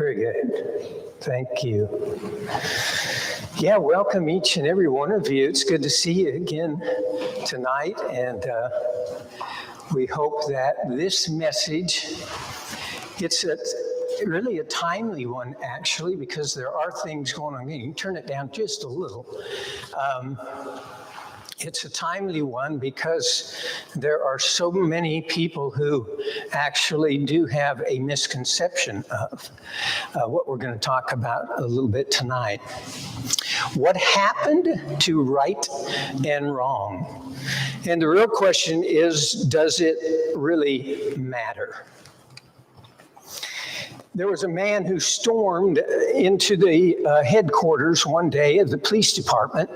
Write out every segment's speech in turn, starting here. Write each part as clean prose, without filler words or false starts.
Very good. Thank you. Yeah, welcome each and every one of you. It's good to see you again tonight, and we hope that this message, it's really a timely one, actually, because there are things going on. You can turn it down just a little. It's a timely one because there are so many people who actually do have a misconception of what we're going to talk about a little bit tonight. What happened to right and wrong? And the real question is, does it really matter? There was a man who stormed into the headquarters one day of the police department,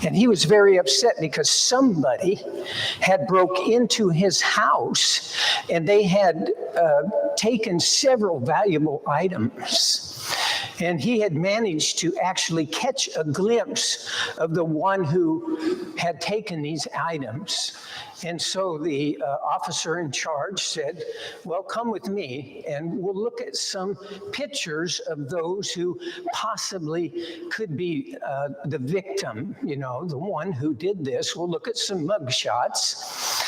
and he was very upset because somebody had broke into his house, and they had taken several valuable items. And he had managed to actually catch a glimpse of the one who had taken these items. And so the officer in charge said, well, come with me and we'll look at some pictures of those who possibly could be the victim, you know, the one who did this. We'll look at some mugshots.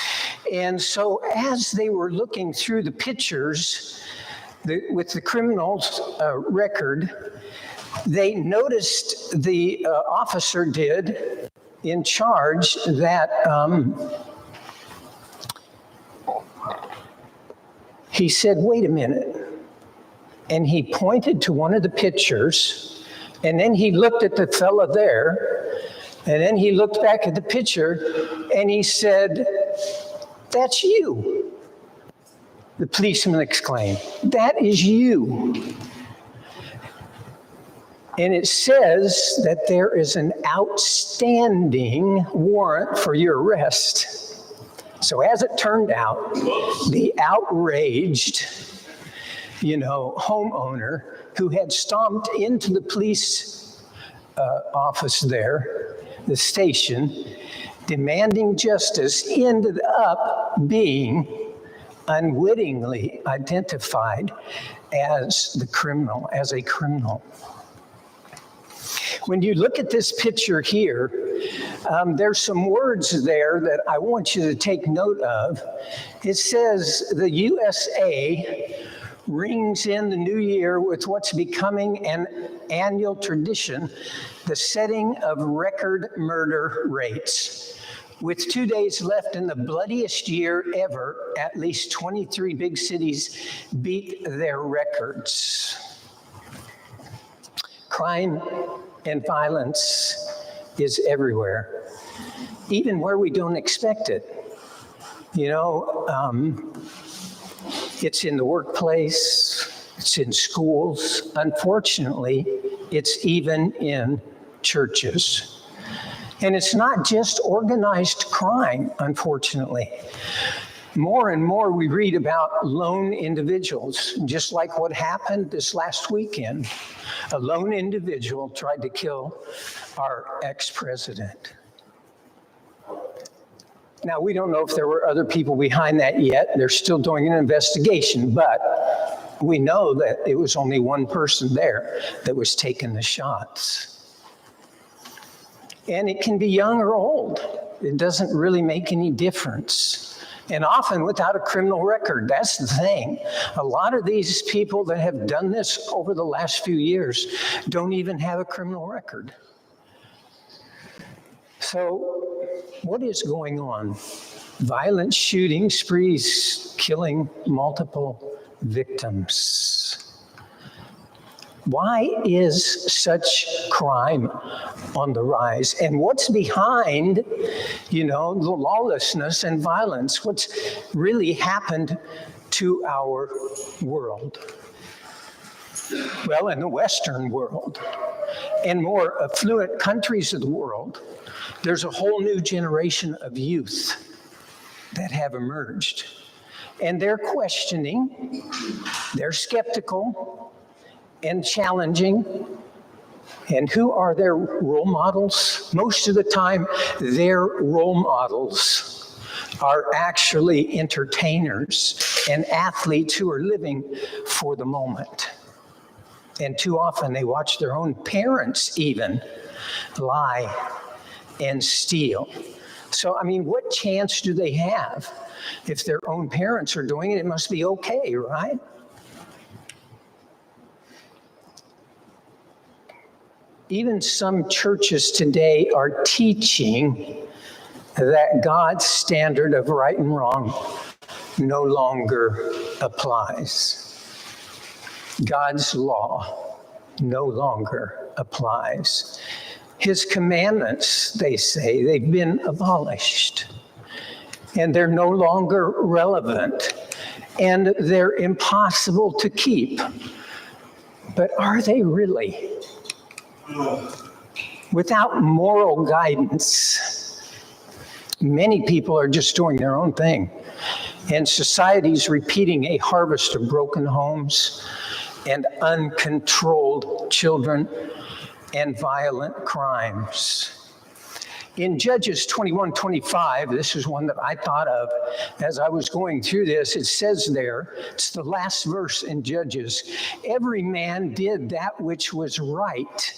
And so as they were looking through the pictures with the criminal's record, they noticed, the officer did, in charge, that he said, wait a minute. And he pointed to one of the pictures, and then he looked at the fella there, and then he looked back at the picture, and he said, that's you. The policeman exclaimed, that is you. And it says that there is an outstanding warrant for your arrest. So as it turned out, the outraged, homeowner who had stomped into the police office there, the station, demanding justice, ended up being unwittingly identified as the criminal, as a criminal. When you look at this picture here, there's some words there that I want you to take note of. It says the USA rings in the new year with what's becoming an annual tradition, the setting of record murder rates. With 2 days left in the bloodiest year ever, at least 23 big cities beat their records. Crime and violence is everywhere, even where we don't expect it. It's in the workplace, it's in schools. Unfortunately, it's even in churches. And it's not just organized crime, unfortunately. More and more we read about lone individuals, just like what happened this last weekend. A lone individual tried to kill our ex-president. Now, we don't know if there were other people behind that yet. They're still doing an investigation, but we know that it was only one person there that was taking the shots. And it can be young or old. It doesn't really make any difference. And often without a criminal record. That's the thing. A lot of these people that have done this over the last few years don't even have a criminal record. So what is going on? Violent shooting sprees, killing multiple victims. Why is such crime on the rise? And what's behind, the lawlessness and violence? What's really happened to our world? Well, in the Western world and more affluent countries of the world, there's a whole new generation of youth that have emerged. And they're questioning, they're skeptical, and challenging. And who are their role models? Most of the time, their role models are actually entertainers and athletes who are living for the moment. And too often they watch their own parents even lie and steal. So, I mean, what chance do they have? If their own parents are doing it, it must be okay, right? Even some churches today are teaching that God's standard of right and wrong no longer applies. God's law no longer applies. His commandments, they say, they've been abolished, and they're no longer relevant, and they're impossible to keep. But are they really? Without moral guidance, many people are just doing their own thing, and society's repeating a harvest of broken homes and uncontrolled children and violent crimes. In Judges 21:25, this is one that I thought of as I was going through this. It says there, it's the last verse in Judges, every man did that which was right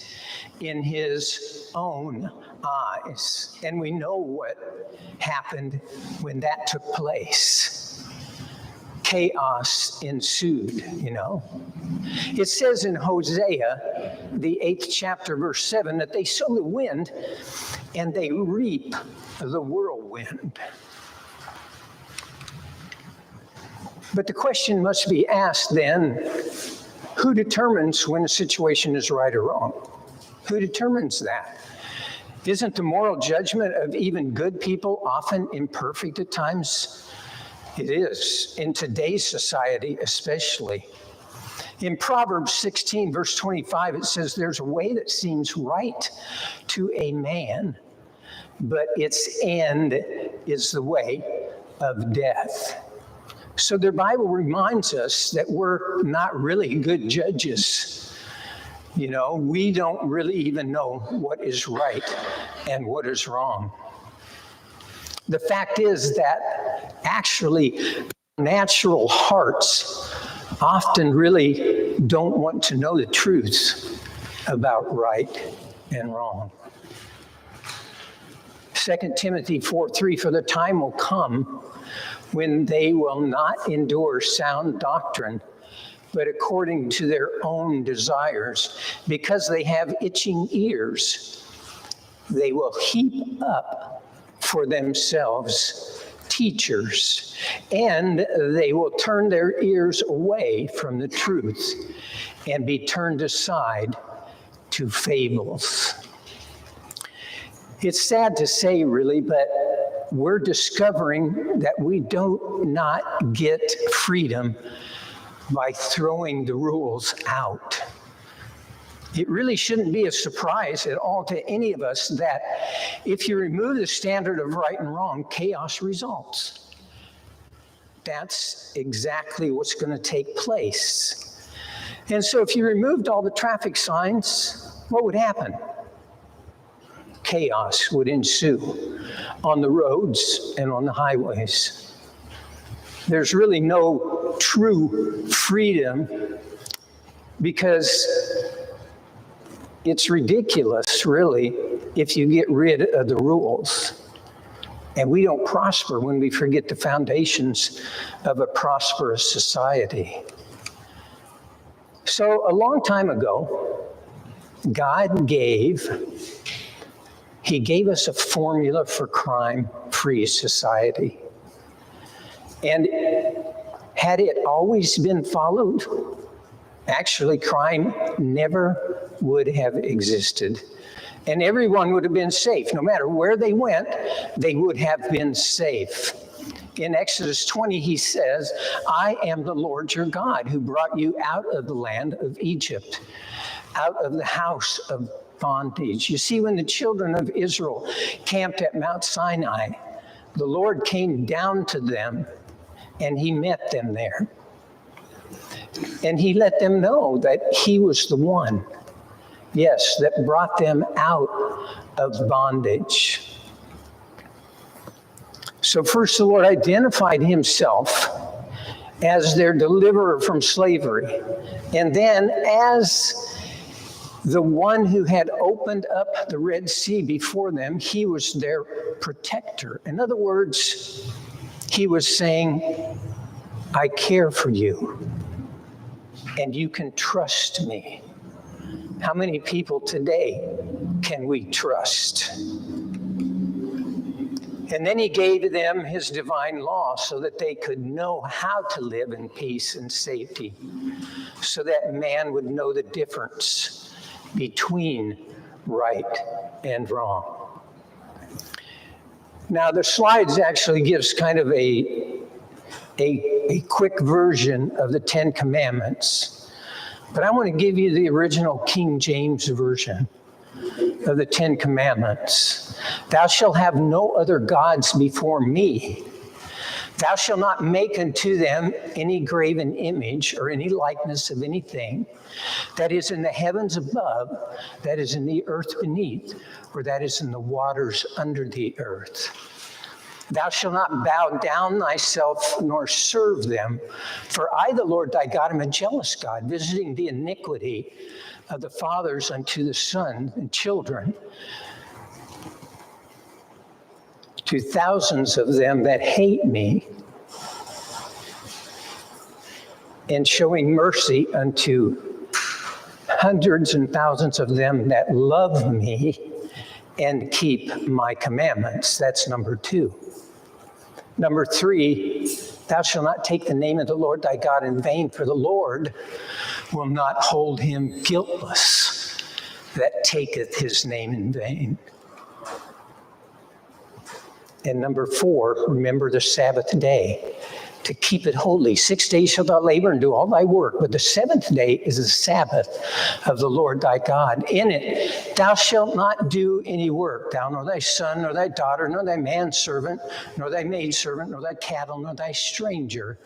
in his own eyes. And we know what happened when that took place. Chaos ensued, you know. It says in Hosea, the 8th chapter, verse 7, that they sow the wind and they reap the whirlwind. But the question must be asked then, who determines when a situation is right or wrong? Who determines that? Isn't the moral judgment of even good people often imperfect at times? It is, in today's society especially. In Proverbs 16, verse 25, it says, there's a way that seems right to a man, but its end is the way of death. So the Bible reminds us that we're not really good judges. You know, we don't really even know what is right and what is wrong. The fact is that actually natural hearts often really don't want to know the truth about right and wrong. 2 Timothy 4:3, for the time will come when they will not endure sound doctrine, but according to their own desires, because they have itching ears, they will heap up for themselves teachers, and they will turn their ears away from the truth and be turned aside to fables. It's sad to say, really, but we're discovering that we do not get freedom by throwing the rules out. It really shouldn't be a surprise at all to any of us that if you remove the standard of right and wrong, chaos results. That's exactly what's going to take place. And so if you removed all the traffic signs, what would happen? Chaos would ensue on the roads and on the highways. There's really no true freedom because it's ridiculous, really, if you get rid of the rules. And we don't prosper when we forget the foundations of a prosperous society. So a long time ago, God gave us a formula for crime-free society. And had it always been followed, actually, crime never would have existed. And everyone would have been safe. No matter where they went, they would have been safe. In Exodus 20, he says, I am the Lord your God who brought you out of the land of Egypt, out of the house of bondage. You see, when the children of Israel camped at Mount Sinai, the Lord came down to them and he met them there. And he let them know that he was the one, yes, that brought them out of bondage. So first the Lord identified himself as their deliverer from slavery, and then as the one who had opened up the Red Sea before them, he was their protector. In other words, he was saying, I care for you, and you can trust me. How many people today can we trust? And then he gave them his divine law so that they could know how to live in peace and safety, so that man would know the difference between right and wrong. Now, the slides actually gives kind of a quick version of the Ten Commandments, but I want to give you the original King James Version of the Ten Commandments. Thou shalt have no other gods before me. Thou shalt not make unto them any graven image or any likeness of anything that is in the heavens above, that is in the earth beneath, or that is in the waters under the earth. Thou shalt not bow down thyself nor serve them, for I, the Lord thy God, am a jealous God, visiting the iniquity of the fathers unto the sons and children, to thousands of them that hate me, and showing mercy unto hundreds and thousands of them that love me and keep my commandments. That's number 2. Number 3, thou shalt not take the name of the Lord thy God in vain, for the Lord will not hold him guiltless that taketh his name in vain. And number 4, remember the Sabbath day, to keep it holy. 6 days shalt thou labor and do all thy work, but the 7th day is the Sabbath of the Lord thy God. In it thou shalt not do any work, thou nor thy son, nor thy daughter, nor thy manservant, nor thy maidservant, nor thy cattle, nor thy stranger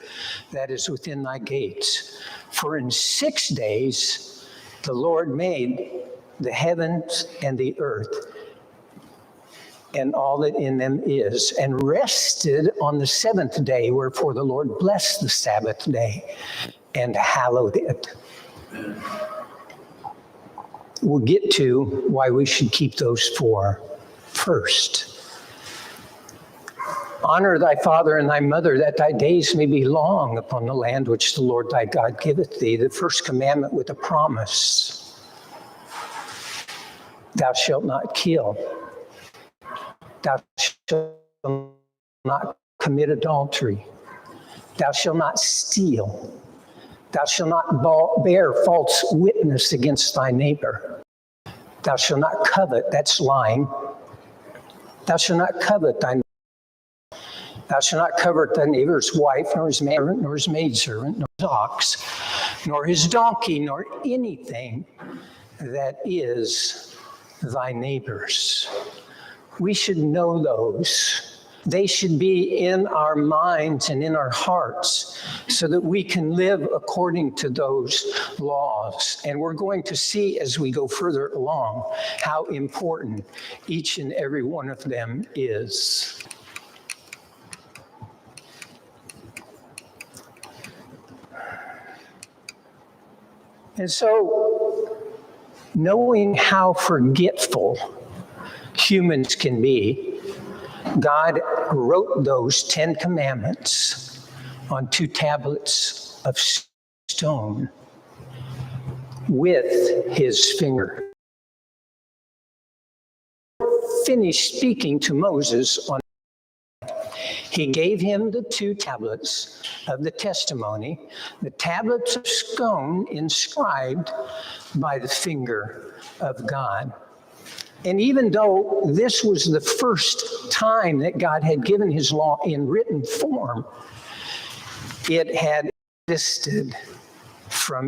that is within thy gates. For in 6 days the Lord made the heavens and the earth, and all that in them is, and rested on the 7th day. Wherefore the Lord blessed the Sabbath day and hallowed it. We'll get to why we should keep those 4 first. Honor thy father and thy mother, that thy days may be long upon the land which the Lord thy God giveth thee. The first commandment with a promise. Thou shalt not kill. Thou shalt not commit adultery. Thou shalt not steal. Thou shalt not bear false witness against thy neighbor. Thou shalt not covet, that's lying. Thou shalt not covet thy neighbor. Thou shalt not covet thy neighbor's wife, nor his man, nor his maidservant, nor his ox, nor his donkey, nor anything that is thy neighbor's. We should know those. They should be in our minds and in our hearts so that we can live according to those laws. And we're going to see as we go further along how important each and every one of them is. And so, knowing how forgetful humans can be, God wrote those 10 commandments on 2 tablets of stone with his finger. Finished speaking to Moses on, he gave him the 2 tablets of the testimony, the tablets of stone inscribed by the finger of God. And even though this was the first time that God had given his law in written form, it had existed